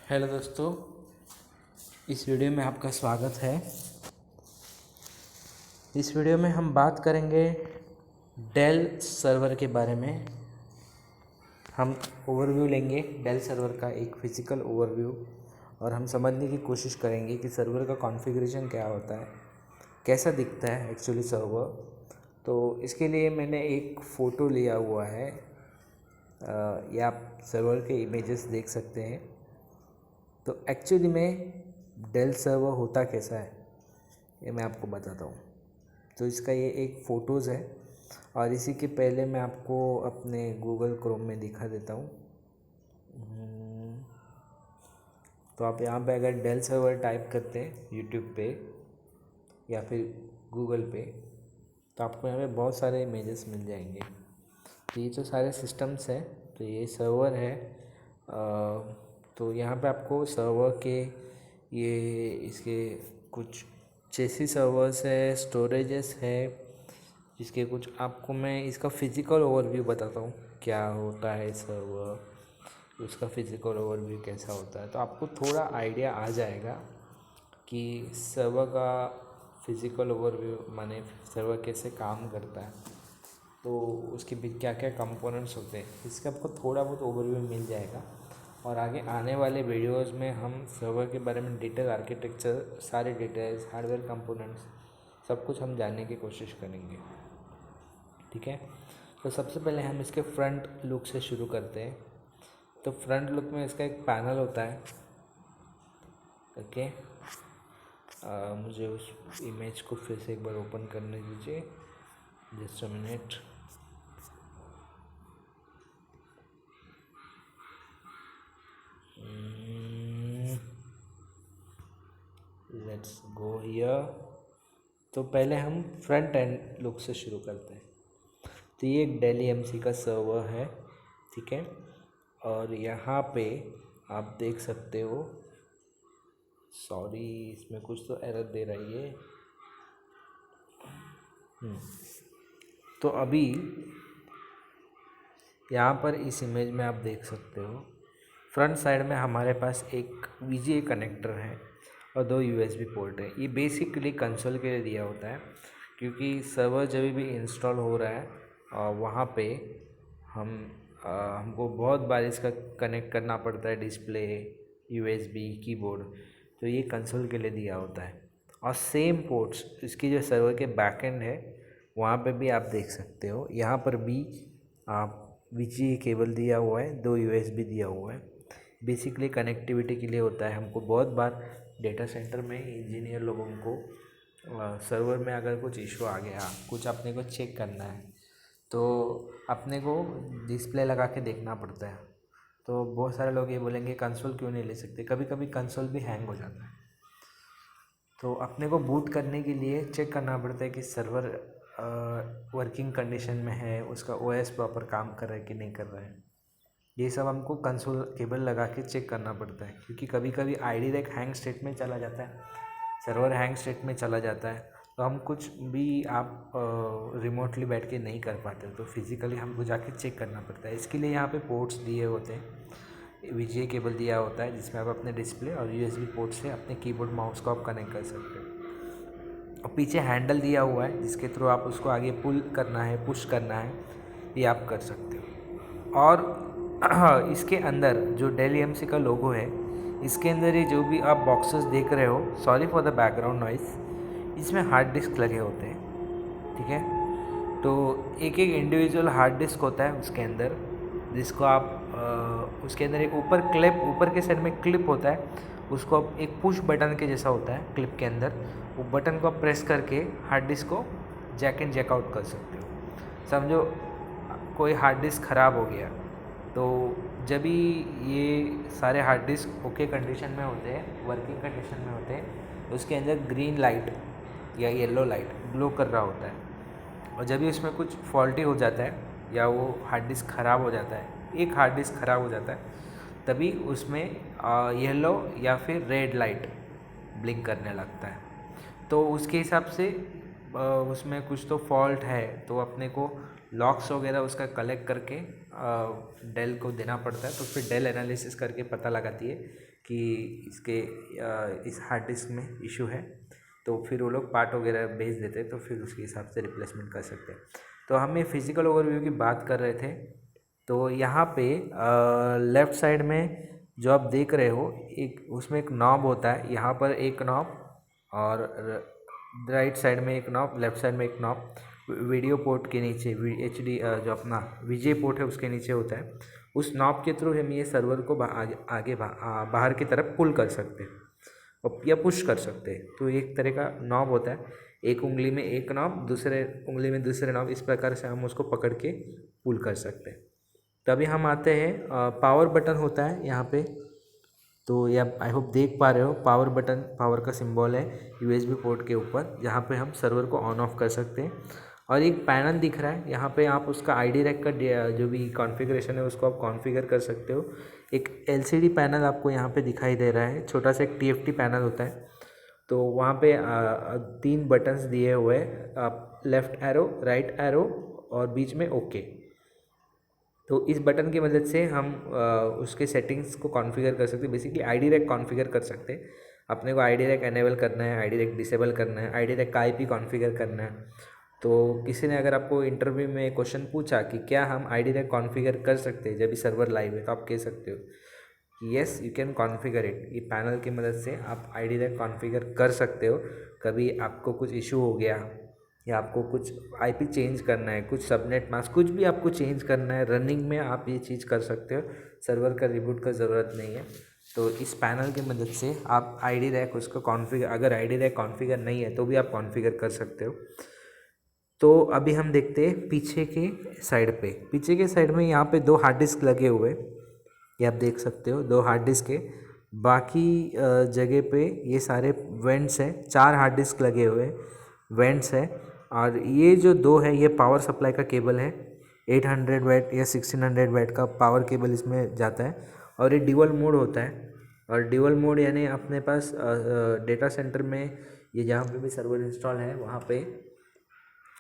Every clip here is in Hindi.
हेलो दोस्तों, इस वीडियो में आपका स्वागत है। इस वीडियो में हम बात करेंगे डेल सर्वर के बारे में। हम ओवरव्यू लेंगे डेल सर्वर का, एक फिज़िकल ओवरव्यू, और हम समझने की कोशिश करेंगे कि सर्वर का कॉन्फ़िगरेशन क्या होता है, कैसा दिखता है एक्चुअली सर्वर। तो इसके लिए मैंने एक फ़ोटो लिया हुआ है। ये आप सर्वर के इमेजेस देख सकते हैं। तो एक्चुअली में डेल सर्वर होता कैसा है ये मैं आपको बताता हूँ। तो इसका ये एक फ़ोटोज़ है, और इसी के पहले मैं आपको अपने गूगल क्रोम में दिखा देता हूँ। तो आप यहाँ पे अगर डेल सर्वर टाइप करते हैं यूट्यूब पे या फिर गूगल पे, तो आपको यहाँ पे बहुत सारे इमेजेस मिल जाएंगे। तो ये जो सारे सिस्टम्स हैं, तो ये सर्वर है। तो यहाँ पे आपको सर्वर के ये इसके कुछ चेसी सर्वर्स है, स्टोरेजेस है, इसके कुछ आपको मैं इसका फ़िज़िकल ओवरव्यू बताता हूँ क्या होता है सर्वर, उसका फ़िज़िकल ओवरव्यू कैसा होता है। तो आपको थोड़ा आइडिया आ जाएगा कि सर्वर का फ़िज़िकल ओवरव्यू माने सर्वर कैसे काम करता है, तो उसके बीच क्या क्या कंपोनेंट्स होते हैं, इसका आपको थोड़ा बहुत ओवरव्यू मिल जाएगा। और आगे आने वाले वीडियोस में हम सर्वर के बारे में डिटेल आर्किटेक्चर, सारे डिटेल्स, हार्डवेयर कंपोनेंट्स, सब कुछ हम जानने की कोशिश करेंगे। ठीक है, तो सबसे पहले हम इसके फ्रंट लुक से शुरू करते हैं। तो फ्रंट लुक में इसका एक पैनल होता है। ओके, मुझे उस इमेज को फिर से एक बार ओपन करने दीजिए, just a minute. Let's go here. तो पहले हम फ्रंट एंड लुक से शुरू करते हैं। तो ये एक डेल EMC का सर्वर है, ठीक है। और यहाँ पे आप देख सकते हो, सॉरी इसमें कुछ तो एरर दे रही है। तो अभी यहाँ पर इस इमेज में आप देख सकते हो, फ्रंट साइड में हमारे पास एक VGA कनेक्टर है और 2 USB पोर्ट है। ये बेसिकली कंसोल के लिए दिया होता है, क्योंकि सर्वर जब भी इंस्टॉल हो रहा है वहाँ पे हमको बहुत बार इसका कनेक्ट करना पड़ता है, डिस्प्ले, USB, कीबोर्ड। तो ये कंसोल के लिए दिया होता है। और सेम पोर्ट्स इसकी जो सर्वर के बैकएंड है वहाँ पे भी आप देख सकते हो। यहाँ पर भी आप VGA केबल दिया हुआ है, 2 USB दिया हुआ है। बेसिकली कनेक्टिविटी के लिए होता है। हमको बहुत बार डेटा सेंटर में इंजीनियर लोगों को सर्वर में अगर कुछ इशू आ गया, कुछ अपने को चेक करना है, तो अपने को डिस्प्ले लगा के देखना पड़ता है। तो बहुत सारे लोग ये बोलेंगे कंसोल क्यों नहीं ले सकते, कभी कभी कंसोल भी हैंग हो जाता है। तो अपने को बूट करने के लिए चेक करना पड़ता है कि सर्वर वर्किंग कंडीशन में है, उसका OS प्रॉपर काम कर रहा है कि नहीं कर रहा है। ये सब हमको कंसोल केबल लगा के चेक करना पड़ता है, क्योंकि कभी कभी ID रैक हैंग स्टेट में चला जाता है, सर्वर हैंग स्टेट में चला जाता है। तो हम कुछ भी आप रिमोटली बैठ के नहीं कर पाते, तो फिज़िकली हमको जाके चेक करना पड़ता है। इसके लिए यहाँ पे पोर्ट्स दिए होते हैं, VGA केबल दिया होता है जिसमें आप अपने डिस्प्ले और USB पोर्ट से अपने कीबोर्ड माउस को आप कनेक्ट कर सकते हो। और पीछे हैंडल दिया हुआ है जिसके थ्रू आप उसको आगे पुल करना है, पुश करना है, ये आप कर सकते हो। और इसके अंदर जो डेल EMC का लोगो है, इसके अंदर ये जो भी आप बॉक्सेस देख रहे हो, sorry for the background noise, इसमें हार्ड डिस्क लगे होते हैं, ठीक है। तो एक एक इंडिविजुअल हार्ड डिस्क होता है उसके अंदर, जिसको आप उसके अंदर एक ऊपर के साइड में क्लिप होता है, उसको आप एक पुश बटन के जैसा होता है क्लिप के अंदर, वो बटन को आप प्रेस करके हार्ड डिस्क को जैक इन जैक आउट कर सकते हो। समझो कोई हार्ड डिस्क ख़राब हो गया, तो जब भी ये सारे हार्ड डिस्क ओके कंडीशन में होते हैं, वर्किंग कंडीशन में होते हैं, उसके अंदर ग्रीन लाइट या येलो लाइट ग्लो कर रहा होता है। और जब भी उसमें कुछ फॉल्टी हो जाता है या वो हार्ड डिस्क ख़राब हो जाता है, एक हार्ड डिस्क ख़राब हो जाता है, तभी उसमें येलो या फिर रेड लाइट ब्लिंक करने लगता है। तो उसके हिसाब से उसमें कुछ तो फॉल्ट है, तो अपने को लॉक्स वगैरह उसका कलेक्ट करके डेल को देना पड़ता है, तो फिर डेल एनालिसिस करके पता लगाती है कि इसके इस हार्ड डिस्क में इशू है, तो फिर वो लोग पार्ट वगैरह भेज देते हैं, तो फिर उसके हिसाब से रिप्लेसमेंट कर सकते हैं। तो हम ये फिजिकल ओवरव्यू की बात कर रहे थे। तो यहाँ पे लेफ़्ट साइड में जो आप देख रहे हो, एक उसमें एक नॉब होता है, यहाँ पर एक नॉब और राइट साइड में एक नॉब, लेफ़्ट साइड में एक नॉब। वीडियो पोर्ट के नीचे HD जो अपना VGA पोर्ट है उसके नीचे होता है। उस नॉब के थ्रू हम ये सर्वर को बाहर की तरफ पुल कर सकते हैं या पुश कर सकते हैं। तो एक तरह का नॉब होता है, एक उंगली में एक नॉब, दूसरे उंगली में दूसरे नॉब, इस प्रकार से हम उसको पकड़ के पुल कर सकते हैं। तभी हम आते हैं पावर बटन होता है यहाँ पे। तो ये आप आई होप देख पा रहे हो, पावर बटन, पावर का सिंबल है USB पोर्ट के ऊपर, जहाँ पे हम सर्वर को ऑन ऑफ कर सकते हैं। और एक पैनल दिख रहा है यहाँ पे, आप उसका ID रैक का जो भी कॉन्फ़िगरेशन है उसको आप कॉन्फ़िगर कर सकते हो। एक LCD पैनल आपको यहाँ पे दिखाई दे रहा है, छोटा सा एक TFT पैनल होता है। तो वहाँ पे 3 बटन्स दिए हुए हैं, आप लेफ़्ट एरो, राइट एरो और बीच में ओके। तो इस बटन की मदद से हम उसके सेटिंग्स को कॉन्फ़िगर कर सकते हैं। बेसिकली ID रैक कॉन्फ़िगर कर सकते हैं। अपने को ID रैक एनेबल करना है, ID रैक डिसेबल करना है, ID रैक का IP कॉन्फ़िगर करना है। तो किसी ने अगर आपको इंटरव्यू में क्वेश्चन पूछा कि क्या हम ID रैक कॉन्फ़िगर कर सकते हैं जब भी सर्वर लाइव है, तो आप कह सकते हो कि yes you can configure it. ये पैनल की मदद से आप ID रैक कॉन्फ़िगर कर सकते हो। कभी आपको कुछ इशू हो गया या आपको कुछ IP चेंज करना है, कुछ सबनेट मास्क, कुछ भी आपको चेंज करना है रनिंग में, आप ये चीज़ कर सकते हो। सर्वर का रिबूट का ज़रूरत नहीं है। तो इस पैनल की मदद से आप ID रैक उसको कॉन्फ़िगर, अगर ID रैक कॉन्फ़िगर नहीं है तो भी आप कॉन्फ़िगर कर सकते हो। तो अभी हम देखते हैं पीछे के साइड पे। पीछे के साइड में यहाँ पे 2 हार्ड डिस्क लगे हुए, ये आप देख सकते हो, 2 हार्ड डिस्क है। बाकी जगह पे ये सारे वेंट्स हैं, 4 हार्ड डिस्क लगे हुए वेंट्स हैं। और ये जो 2 है ये पावर सप्लाई का केबल है, 800 वाट या 1600 वाट का पावर केबल इसमें जाता है। और ये ड्यूअल मोड होता है। और ड्यूअल मोड यानी अपने पास डेटा सेंटर में, ये जहाँ पे भी सर्वर इंस्टॉल है वहाँ पे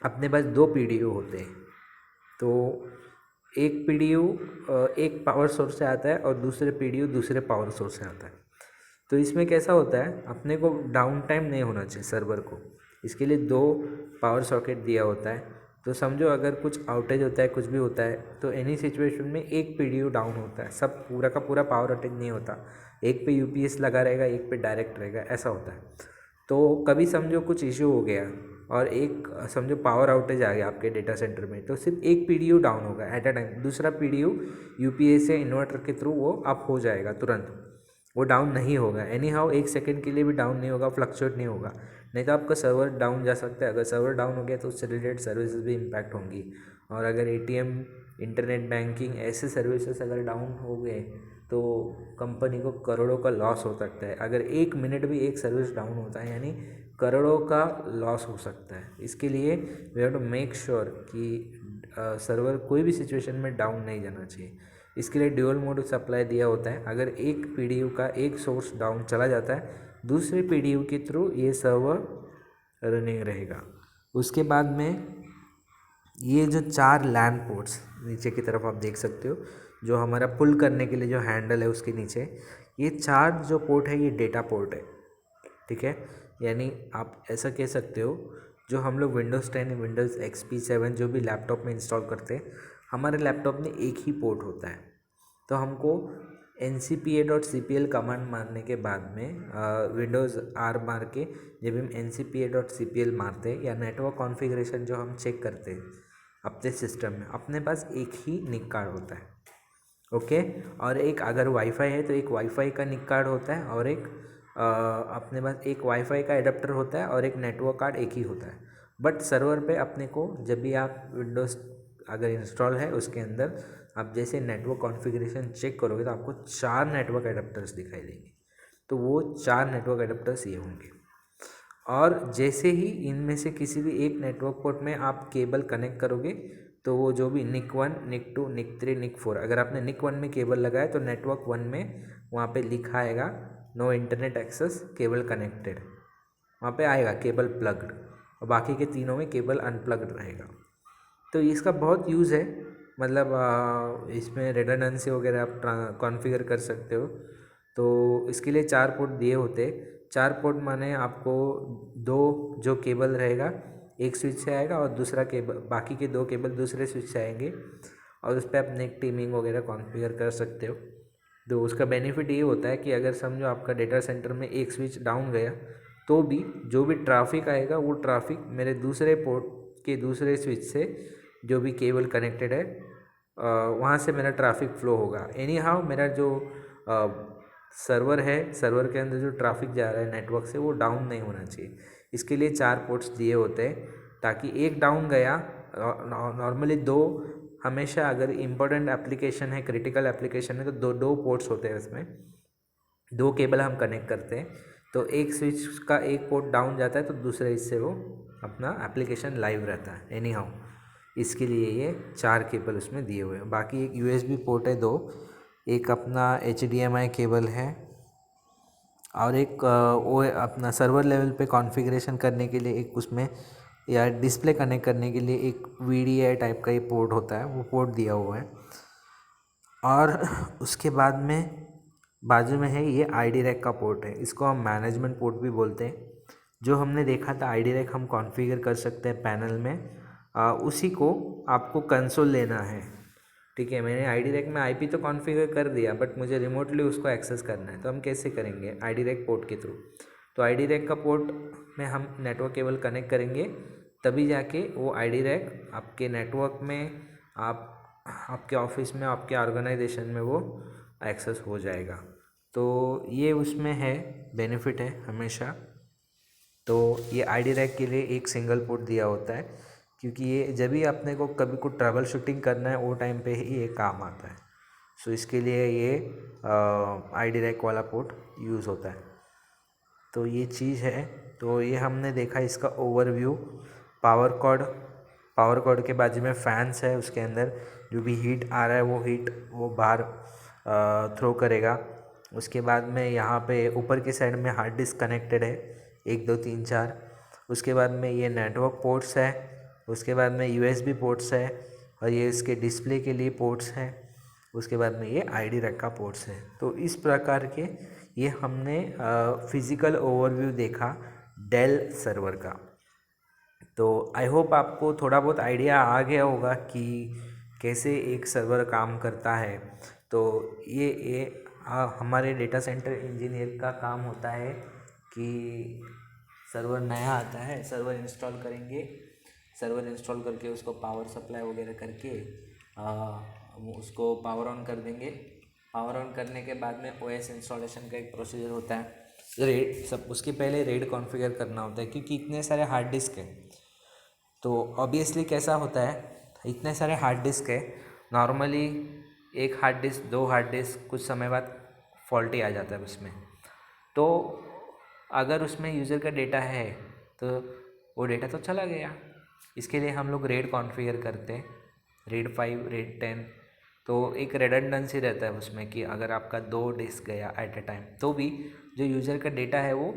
अपने पास 2 PDU होते हैं। तो एक PDU एक पावर सोर्स से आता है और दूसरे PDU दूसरे पावर सोर्स से आता है। तो इसमें कैसा होता है, अपने को डाउन टाइम नहीं होना चाहिए सर्वर को, इसके लिए 2 पावर सॉकेट दिया होता है। तो समझो अगर कुछ आउटेज होता है, कुछ भी होता है, तो एनी सिचुएशन में एक PDU डाउन होता है, सब पूरा का पूरा पावर अटैक नहीं होता। एक पे UPS लगा रहेगा, एक पे डायरेक्ट रहेगा, ऐसा होता है। तो कभी समझो कुछ इशू हो गया और एक समझो पावर आउटेज आ गया आपके डेटा सेंटर में, तो सिर्फ एक PDU डाउन होगा एट अ टाइम, दूसरा PDU UPS से इन्वर्टर के थ्रू वो अप हो जाएगा तुरंत, वो डाउन नहीं होगा। एनी हाउ 1 सेकेंड के लिए भी डाउन नहीं होगा, फ्लक्चुएट नहीं होगा, नहीं तो आपका सर्वर डाउन जा सकता है। अगर सर्वर डाउन हो गया तो उससे रिलेटेड सर्विसेज भी इम्पैक्ट होंगी। और अगर ATM, इंटरनेट बैंकिंग, ऐसे सर्विसेज अगर डाउन हो गए तो कंपनी को करोड़ों का लॉस हो सकता है। अगर 1 मिनट भी एक सर्विस डाउन होता है यानी करोड़ों का लॉस हो सकता है। इसके लिए we have to make sure कि सर्वर कोई भी सिचुएशन में डाउन नहीं जाना चाहिए। इसके लिए ड्यूअल मोड सप्लाई दिया होता है। अगर एक PDU का एक सोर्स डाउन चला जाता है, दूसरे PDU के थ्रू ये सर्वर रनिंग रहेगा। उसके बाद में ये जो 4 लैन पोर्ट्स नीचे की तरफ आप देख सकते हो, जो हमारा पुल करने के लिए जो हैंडल है उसके नीचे, ये 4 जो पोर्ट है ये डेटा पोर्ट है, ठीक है। यानी आप ऐसा कह सकते हो, जो हम लोग Windows 10, Windows XP 7 जो भी लैपटॉप में इंस्टॉल करते हैं, हमारे लैपटॉप में एक ही पोर्ट होता है। तो हमको ncpa.cpl कमांड मारने के बाद में विंडोज़ R मार के जब हम ncpa.cpl मारते हैं या नेटवर्क कॉन्फ़िगरेशन जो हम चेक करते हैं अपने सिस्टम में, अपने पास एक ही निक कार्ड होता है, ओके। और एक अगर वाईफाई है तो एक वाईफाई का निक कार्ड होता है, और एक अपने पास एक वाईफाई का एडाप्टर होता है और एक नेटवर्क कार्ड एक ही होता है। बट सर्वर पे अपने को जब भी आप विंडोज़ अगर इंस्टॉल है उसके अंदर आप जैसे नेटवर्क कॉन्फ़िगरेशन चेक करोगे तो आपको 4 नेटवर्क एडाप्टर्स दिखाई देंगे। तो वो 4 नेटवर्क एडाप्टर्स ये होंगे। और जैसे ही इनमें से किसी भी एक नेटवर्क पोर्ट में आप केबल कनेक्ट करोगे तो वो जो भी NIC 1, NIC 2, NIC 3, NIC 4, अगर आपने NIC 1 में केबल लगाया तो नेटवर्क 1 में वहाँ पे लिखा आएगा no internet access cable connected, वहाँ पे आएगा केबल प्लग्ड, और बाकी के तीनों में केबल अनप्लग्ड रहेगा। तो इसका बहुत यूज़ है। मतलब इसमें रिडंडेंसी वगैरह आप कॉन्फ़िगर कर सकते हो। तो इसके लिए 4 पोर्ट दिए होते। 4 पोर्ट माने आपको 2 जो केबल रहेगा एक स्विच से आएगा और दूसरा केबल, बाकी के 2 केबल दूसरे स्विच से आएंगे और उस पर आप नेट टीमिंग वगैरह कॉन्फ़िगर कर सकते हो। तो उसका बेनिफिट ये होता है कि अगर समझो आपका डेटा सेंटर में एक स्विच डाउन गया तो भी जो भी ट्रैफिक आएगा वो ट्रैफिक मेरे दूसरे पोर्ट के दूसरे स्विच से जो भी केबल कनेक्टेड है वहाँ से मेरा ट्रैफिक फ्लो होगा। एनी हाउ मेरा जो सर्वर है, सर्वर के अंदर जो ट्रैफिक जा रहा है नेटवर्क से वो डाउन नहीं होना चाहिए। इसके लिए 4 पोर्ट्स दिए होते हैं ताकि एक डाउन गया, नॉर्मली 2 हमेशा, अगर इम्पोर्टेंट एप्लीकेशन है, क्रिटिकल एप्लीकेशन है तो 2 पोर्ट्स होते हैं उसमें, 2 केबल हम कनेक्ट करते हैं। तो एक स्विच का एक पोर्ट डाउन जाता है तो दूसरे हिस्से वो अपना एप्लीकेशन लाइव रहता है। एनी हाउ इसके लिए ये 4 केबल उसमें दिए हुए हैं। बाकी एक USB पोर्ट है 2, एक अपना HDMI केबल है और एक वो अपना सर्वर लेवल पे कॉन्फ़िगरेशन करने के लिए एक उसमें या डिस्प्ले कनेक्ट करने के लिए एक VDI टाइप का ये पोर्ट होता है, वो पोर्ट दिया हुआ है। और उसके बाद में बाजू में है ये ID रैक का पोर्ट है, इसको हम मैनेजमेंट पोर्ट भी बोलते हैं। जो हमने देखा था ID रैक हम कॉन्फ़िगर कर सकते हैं पैनल में, उसी को आपको कंसोल लेना है। ठीक है, मैंने ID रैक में IP तो कॉन्फ़िगर कर दिया बट मुझे रिमोटली उसको एक्सेस करना है, तो हम कैसे करेंगे? ID रैक पोर्ट के थ्रू। तो ID रैक का पोर्ट में हम नेटवर्क केबल कनेक्ट करेंगे, तभी जाके वो ID रैक आपके नेटवर्क में, आप आपके ऑफिस में, आपके ऑर्गेनाइजेशन में वो एक्सेस हो जाएगा। तो ये उसमें है, बेनिफिट है हमेशा। तो ये ID रैक के लिए एक सिंगल पोर्ट दिया होता है, क्योंकि ये जब भी अपने को कभी कुछ ट्रबल शूटिंग करना है वो टाइम पे ही ये काम आता है। सो इसके लिए ये ID रैक वाला पोर्ट यूज़ होता है। तो ये चीज़ है। तो ये हमने देखा इसका ओवरव्यू। पावर कॉर्ड के बाजू में फैंस है, उसके अंदर जो भी हीट आ रहा है वो हीट वो बाहर थ्रो करेगा। उसके बाद में यहाँ पे ऊपर की साइड में हार्ड डिस्क कनेक्टेड है, 1 2 3 4। उसके बाद में ये नेटवर्क पोर्ट्स है, उसके बाद में USB पोर्ट्स है और ये इसके डिस्प्ले के लिए पोर्ट्स हैं। उसके बाद में ये ID रैक का पोर्ट्स है। तो इस प्रकार के ये हमने फिज़िकल ओवरव्यू देखा डेल सर्वर का। तो आई होप आपको थोड़ा बहुत आइडिया आ गया होगा कि कैसे एक सर्वर काम करता है। तो ये हमारे डेटा सेंटर इंजीनियर का काम होता है कि सर्वर नया आता है, सर्वर इंस्टॉल करेंगे, सर्वर इंस्टॉल करके उसको पावर सप्लाई वगैरह करके उसको पावर ऑन कर देंगे। पावर ऑन करने के बाद में OS इंस्टॉलेशन का एक प्रोसीजर होता है, रेड सब, उसके पहले रेड कॉन्फ़िगर करना होता है क्योंकि इतने सारे हार्ड डिस्क हैं। तो ऑब्वियसली कैसा होता है, इतने सारे हार्ड डिस्क है, नॉर्मली एक हार्ड डिस्क, 2 हार्ड डिस्क कुछ समय बाद फॉल्टी आ जाता है उसमें। तो अगर उसमें यूज़र का डेटा है तो वो डेटा तो चला गया। इसके लिए हम लोग रेड कॉन्फ़िगर करते हैं, रेड 5, रेड 10। तो एक रिडंडेंसी रहता है उसमें कि अगर आपका 2 डिस्क गया एट अ टाइम तो भी जो यूज़र का डेटा है वो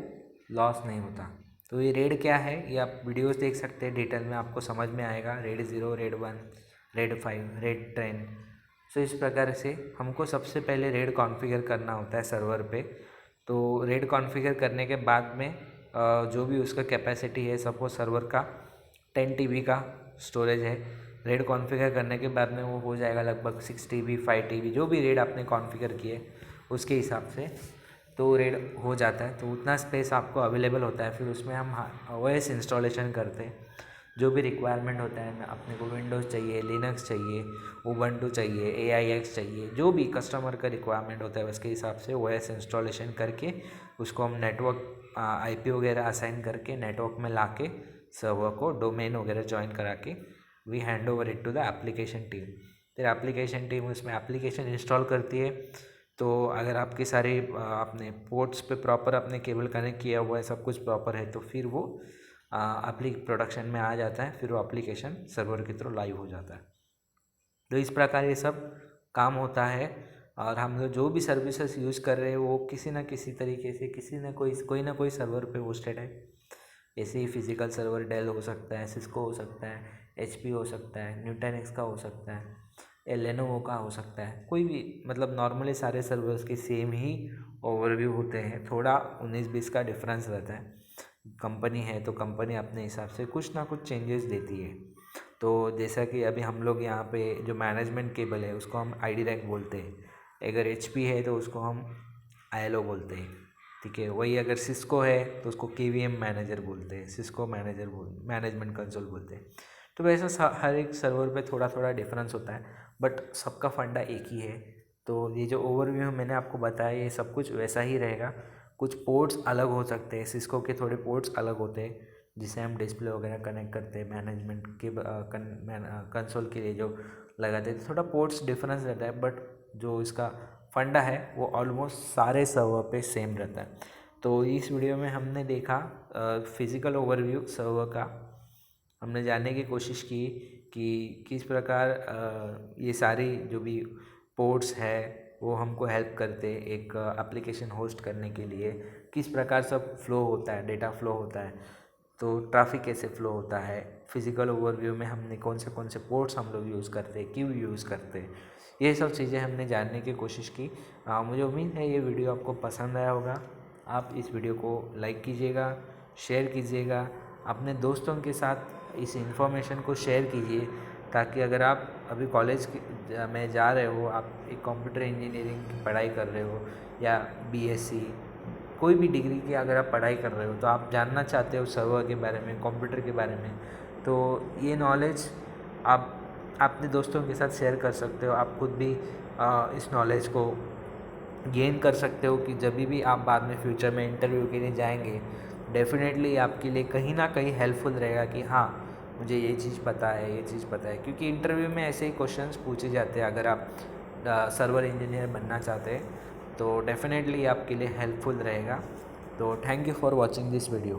लॉस नहीं होता। तो ये रेड क्या है, ये आप वीडियोस देख सकते हैं, डिटेल में आपको समझ में आएगा। Red 0, red 1, red 5, red 10। सो इस प्रकार से हमको सबसे पहले रेड कॉन्फ़िगर करना होता है सर्वर पे। तो रेड कॉन्फ़िगर करने के बाद में जो भी उसका कैपेसिटी है, सपोज सर्वर का 10 TB का स्टोरेज है, रेड कॉन्फ़िगर करने के बाद में वो हो जाएगा लगभग 6 TB 5 TB, जो भी रेड आपने कॉन्फ़िगर किए उसके हिसाब से तो रेड हो जाता है। तो उतना स्पेस आपको अवेलेबल होता है। फिर उसमें हम OS इंस्टॉलेशन करते हैं, जो भी रिक्वायरमेंट होता है। अपने को विंडोज़ चाहिए, लिनक्स चाहिए, उबंटू चाहिए, AIX चाहिए, जो भी कस्टमर का रिक्वायरमेंट होता है उसके हिसाब से OS इंस्टॉलेशन करके उसको हम नेटवर्क IP वगैरह असाइन करके नेटवर्क में ला के सर्वर को डोमेन वगैरह ज्वाइन करा के we hand over it to the application team. फिर एप्लीकेशन टीम उसमें एप्लीकेशन इंस्टॉल करती है। तो अगर आपके सारे आपने पोर्ट्स पे प्रॉपर अपने केबल कनेक्ट किया हुआ है, सब कुछ प्रॉपर है, तो फिर वो प्रोडक्शन में आ जाता है। फिर वो एप्लीकेशन सर्वर के थ्रू लाइव हो जाता है। तो इस प्रकार ये सब काम होता है। और हम लोग जो भी सर्विसेज यूज़ कर रहे हैं वो किसी ना किसी तरीके से कोई ना कोई सर्वर पे होस्टेड है। ऐसे ही फिज़िकल सर्वर डेल हो सकता है, सिस्को हो सकता है, HP हो सकता है, न्यूटेनिक्स का हो सकता है। लेनोवो का हो सकता है, कोई भी, मतलब नॉर्मली सारे सर्वर्स के सेम ही ओवरव्यू होते हैं, थोड़ा 19-20 का डिफरेंस रहता है। कंपनी है तो कंपनी अपने हिसाब से कुछ ना कुछ चेंजेस देती है। तो जैसा कि अभी हम लोग यहाँ पे जो मैनेजमेंट केबल है उसको हम आई डी रैक बोलते हैं, अगर एच पी है तो उसको हम आई एल ओ बोलते हैं, ठीक है। वही अगर सिस्को है तो उसको के वी एम मैनेजर बोलते हैं, सिस्को मैनेजमेंट कंसोल बोलते हैं। तो वैसा हर एक सर्वर पे थोड़ा थोड़ा डिफरेंस होता है, बट सबका फंडा एक ही है। तो ये जो ओवरव्यू मैंने आपको बताया ये सब कुछ वैसा ही रहेगा। कुछ पोर्ट्स अलग हो सकते हैं, सिस्को के थोड़े पोर्ट्स अलग होते हैं जिसे हम डिस्प्ले वगैरह कनेक्ट करते हैं, मैनेजमेंट के कंसोल के लिए जो लगाते हैं, थोड़ा पोर्ट्स डिफरेंस रहता है, बट जो इसका फंडा है वो ऑलमोस्ट सारे सर्वर पे सेम रहता है। तो इस वीडियो में हमने देखा फिज़िकल ओवरव्यू सर्वर का, हमने जानने की कोशिश की कि किस प्रकार ये सारी जो भी पोर्ट्स है वो हमको हेल्प करते एक एप्लीकेशन होस्ट करने के लिए, किस प्रकार सब फ्लो होता है, डेटा फ्लो होता है, तो ट्रैफिक कैसे फ़्लो होता है। फिज़िकल ओवरव्यू में हमने कौन से पोर्ट्स हम लोग यूज़ करते हैं, क्यों यूज़ करते हैं, ये सब चीज़ें हमने जानने की कोशिश की। मुझे उम्मीद है ये वीडियो आपको पसंद आया होगा। आप इस वीडियो को लाइक कीजिएगा, शेयर कीजिएगा, अपने दोस्तों के साथ इस इन्फॉर्मेशन को शेयर कीजिए, ताकि अगर आप अभी कॉलेज में जा रहे हो, आप एक कंप्यूटर इंजीनियरिंग की पढ़ाई कर रहे हो या बीएससी, कोई भी डिग्री की अगर आप पढ़ाई कर रहे हो, तो आप जानना चाहते हो सर्वर के बारे में, कंप्यूटर के बारे में, तो ये नॉलेज आप अपने दोस्तों के साथ शेयर कर सकते हो। आप खुद भी इस नॉलेज को गेन कर सकते हो कि जब भी आप बाद में फ्यूचर में इंटरव्यू के लिए जाएंगे, डेफिनेटली आपके लिए कहीं ना कहीं हेल्पफुल रहेगा कि हाँ मुझे ये चीज़ पता है, ये चीज़ पता है, क्योंकि इंटरव्यू में ऐसे ही क्वेश्चंस पूछे जाते हैं। अगर आप सर्वर इंजीनियर बनना चाहते हैं तो डेफिनेटली आपके लिए हेल्पफुल रहेगा। तो thank you for watching this video.